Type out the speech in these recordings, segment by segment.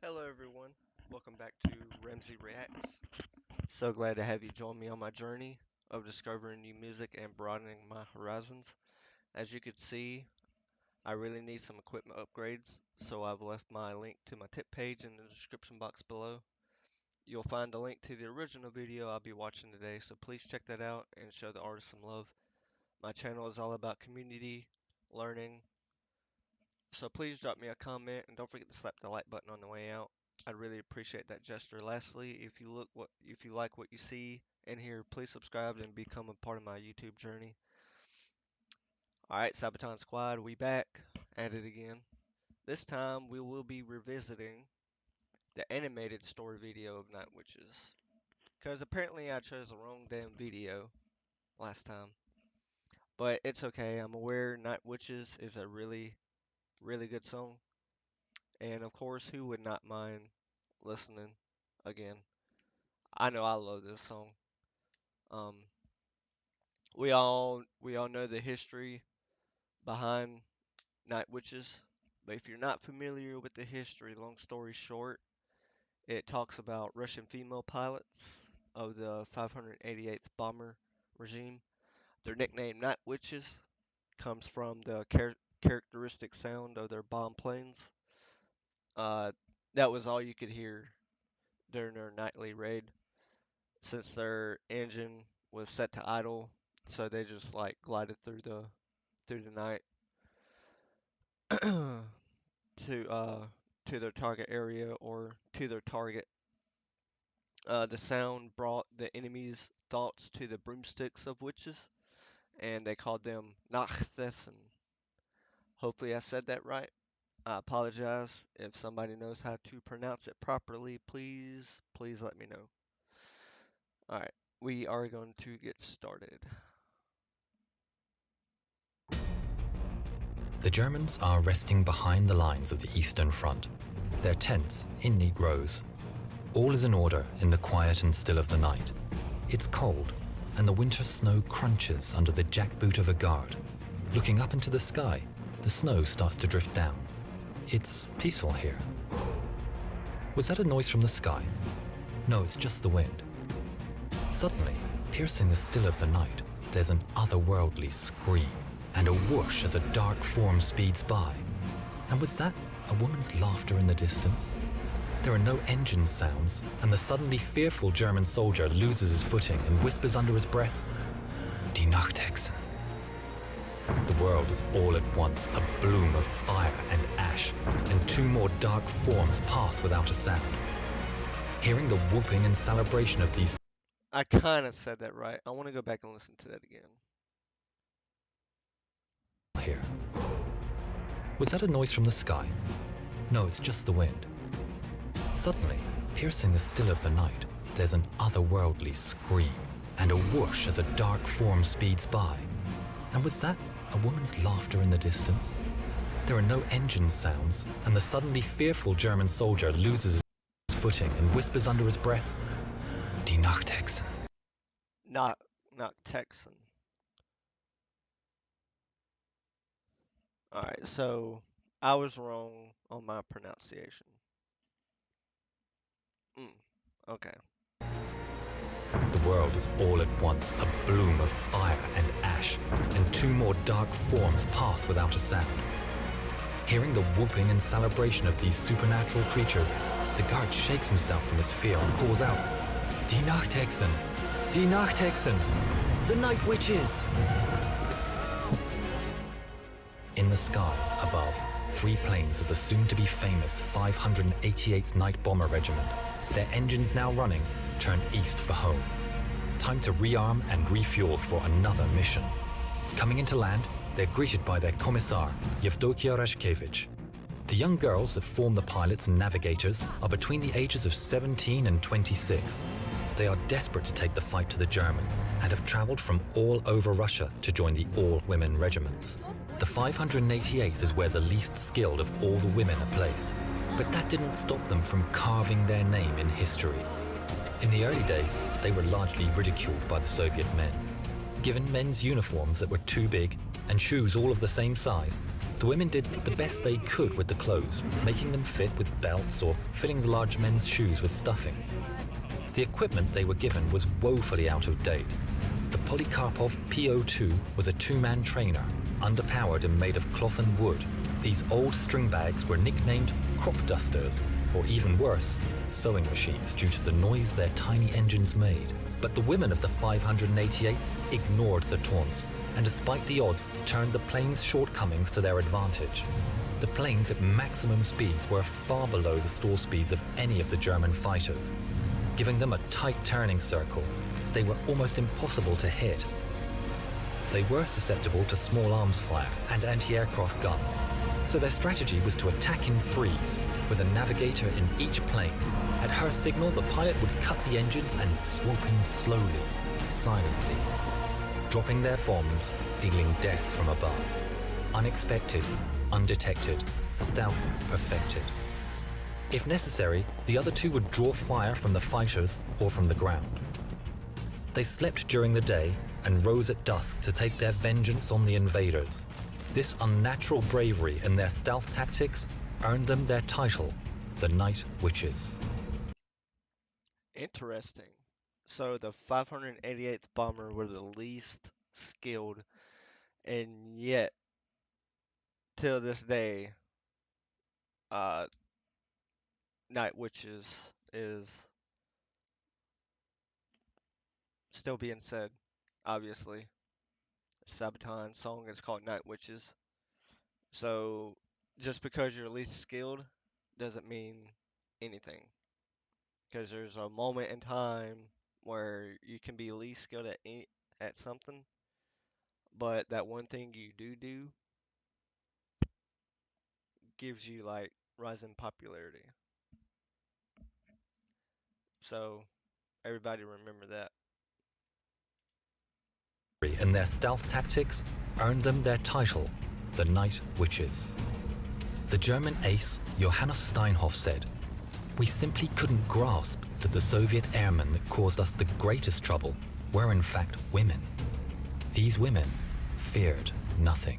Hello everyone, welcome back to Ramsey Reacts. So glad to have you join me on my journey of discovering new music and broadening my horizons. As you can see, I really need some equipment upgrades, so I've left my link to my tip page in the description box below. You'll find the link to the original video I'll be watching today, so please check that out and show the artist some love. My channel is all about community, learning, so please drop me a comment and don't forget to slap the like button on the way out. I'd really appreciate that gesture. Lastly, if you like what you see and hear, please subscribe and become a part of my YouTube journey. Alright, Sabaton Squad, we back at it again. This time we will be revisiting the animated story video of Night Witches. Because apparently I chose the wrong damn video last time. But it's okay, I'm aware Night Witches is a really good song. And of course, who would not mind listening again? I know I love this song. Um, we all know the history behind Night Witches, but if you're not familiar with the history, long story short, it talks about Russian female pilots of the 588th Bomber Regime. Their nickname Night Witches comes from the characteristic sound of their bomb planes. Uh, that was all you could hear during their nightly raid, since their engine was set to idle, so they just like glided through the night to to their target area or to their target. The sound brought the enemy's thoughts to the broomsticks of witches, and they called them Nachthissen. Hopefully, I said that right. I apologize if somebody knows how to pronounce it properly. Please let me know. All right, we are going to get started. The Germans are resting behind the lines of the Eastern Front, their tents in neat rows. All is in order in the quiet and still of the night. It's cold, and the winter snow crunches under the jackboot of a guard. Looking up into the sky, the snow starts to drift down. It's peaceful here. Was that a noise from the sky? No, it's just the wind. Suddenly, piercing the still of the night, there's an otherworldly scream and a whoosh as a dark form speeds by. And was that a woman's laughter in the distance? There are no engine sounds, and the suddenly fearful German soldier loses his footing and whispers under his breath, Die Nachthexen. The world is all at once a bloom of fire and ash, and two more dark forms pass without a sound. Hearing the whooping and celebration of these I kind of said that right. I want to go back and listen to that again. here. Was that a noise from the sky? No, it's just the wind. Suddenly, piercing the still of the night, there's an otherworldly scream and a whoosh as a dark form speeds by. And was that a woman's laughter in the distance? There are no engine sounds, and the suddenly fearful German soldier loses his footing and whispers under his breath, Die Nachthexen. Not Texan. Alright, so I was wrong on my pronunciation. Okay. The world is all at once a bloom of fire and ash, and two more dark forms pass without a sound. Hearing the whooping and celebration of these supernatural creatures, the guard shakes himself from his fear and calls out, Die Nachthexen! Die Nachthexen! The Night Witches! In the sky, above, three planes of the soon-to-be famous 588th Night Bomber Regiment, their engines now running, turn east for home. Time to rearm and refuel for another mission. Coming into land, they're greeted by their commissar, Yevdokia Rashkevich. The young girls that form the pilots and navigators are between the ages of 17 and 26. They are desperate to take the fight to the Germans and have traveled from all over Russia to join the all-women regiments. The 588th is where the least skilled of all the women are placed, but that didn't stop them from carving their name in history. In the early days, they were largely ridiculed by the Soviet men. Given men's uniforms that were too big and shoes all of the same size, The women did the best they could with the clothes, making them fit with belts or filling the large men's shoes with stuffing. The equipment they were given was woefully out of date. The Polikarpov PO2 was a two-man trainer, underpowered and made of cloth and wood. These old string bags were nicknamed crop dusters, or even worse, sewing machines due to the noise their tiny engines made. But the women of the 588 ignored the taunts, and despite the odds, turned the plane's shortcomings to their advantage. The planes at maximum speeds were far below the stall speeds of any of the German fighters. Giving them a tight turning circle, they were almost impossible to hit. They were susceptible to small arms fire and anti-aircraft guns, so their strategy was to attack in threes, with a navigator in each plane. At her signal, the pilot would cut the engines and swoop in slowly, silently, dropping their bombs, dealing death from above. Unexpected, undetected, stealth perfected. If necessary, the other two would draw fire from the fighters or from the ground. They slept during the day and rose at dusk to take their vengeance on the invaders. This unnatural bravery and their stealth tactics earned them their title, the Night Witches. Interesting. So the 588th bomber were the least skilled, and yet till this day, uh, Night Witches is still being said. Obviously, Sabaton song is called Night Witches. So just because you're least skilled doesn't mean anything. Because there's a moment in time where you can be least skilled at something, but that one thing you do gives you like rising popularity. So everybody remember that. And their stealth tactics earned them their title, the Night Witches. The German ace Johannes Steinhoff said, "We simply couldn't grasp that the Soviet airmen that caused us the greatest trouble were in fact women. These women feared nothing."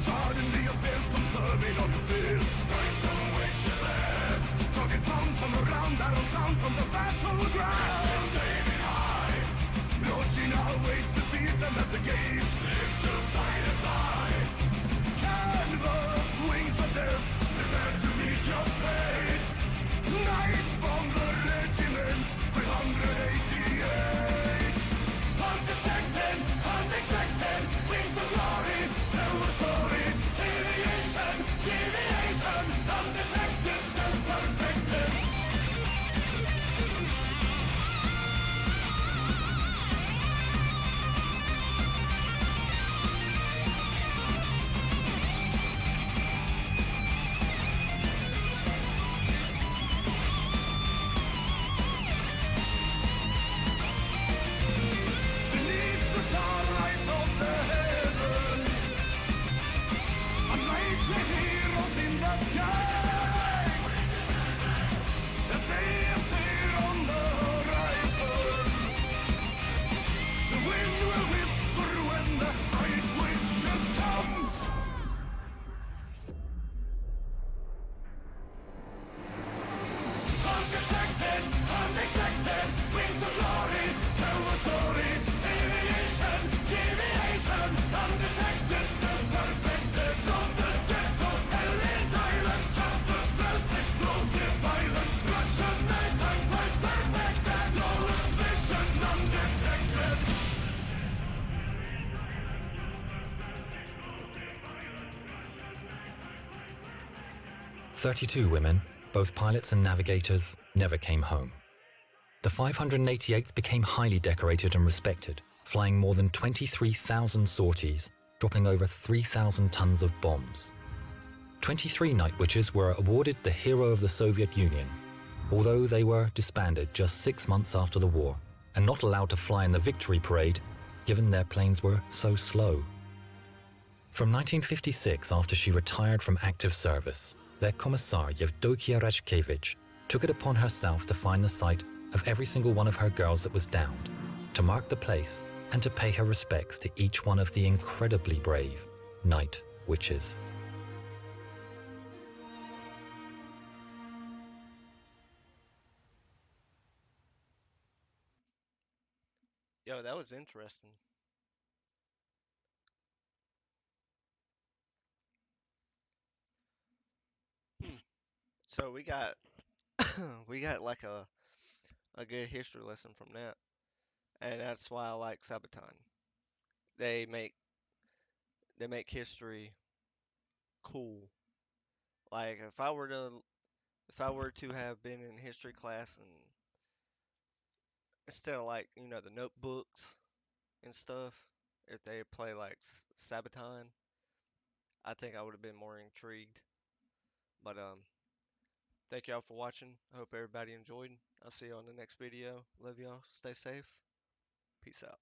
Suddenly appears confirming all of this. Strike them 32 women, both pilots and navigators, never came home. The 588th became highly decorated and respected, flying more than 23,000 sorties, dropping over 3,000 tons of bombs. 23 night witches were awarded the Hero of the Soviet Union, although they were disbanded just 6 months after the war and not allowed to fly in the victory parade, given their planes were so slow. From 1956, after she retired from active service, their commissar Yevdokia Rashkevich took it upon herself to find the site of every single one of her girls that was downed, to mark the place and to pay her respects to each one of the incredibly brave night witches. Yo, that was interesting. Hmm. So we got we got like a good history lesson from that, and that's why I like Sabaton. They make they make history cool. Like if I were to have been in history class and instead of like the notebooks and stuff, if they play like Sabaton, I think I would have been more intrigued. But thank y'all for watching. I hope everybody enjoyed. I'll see you on the next video. Love y'all. Stay safe. Peace out.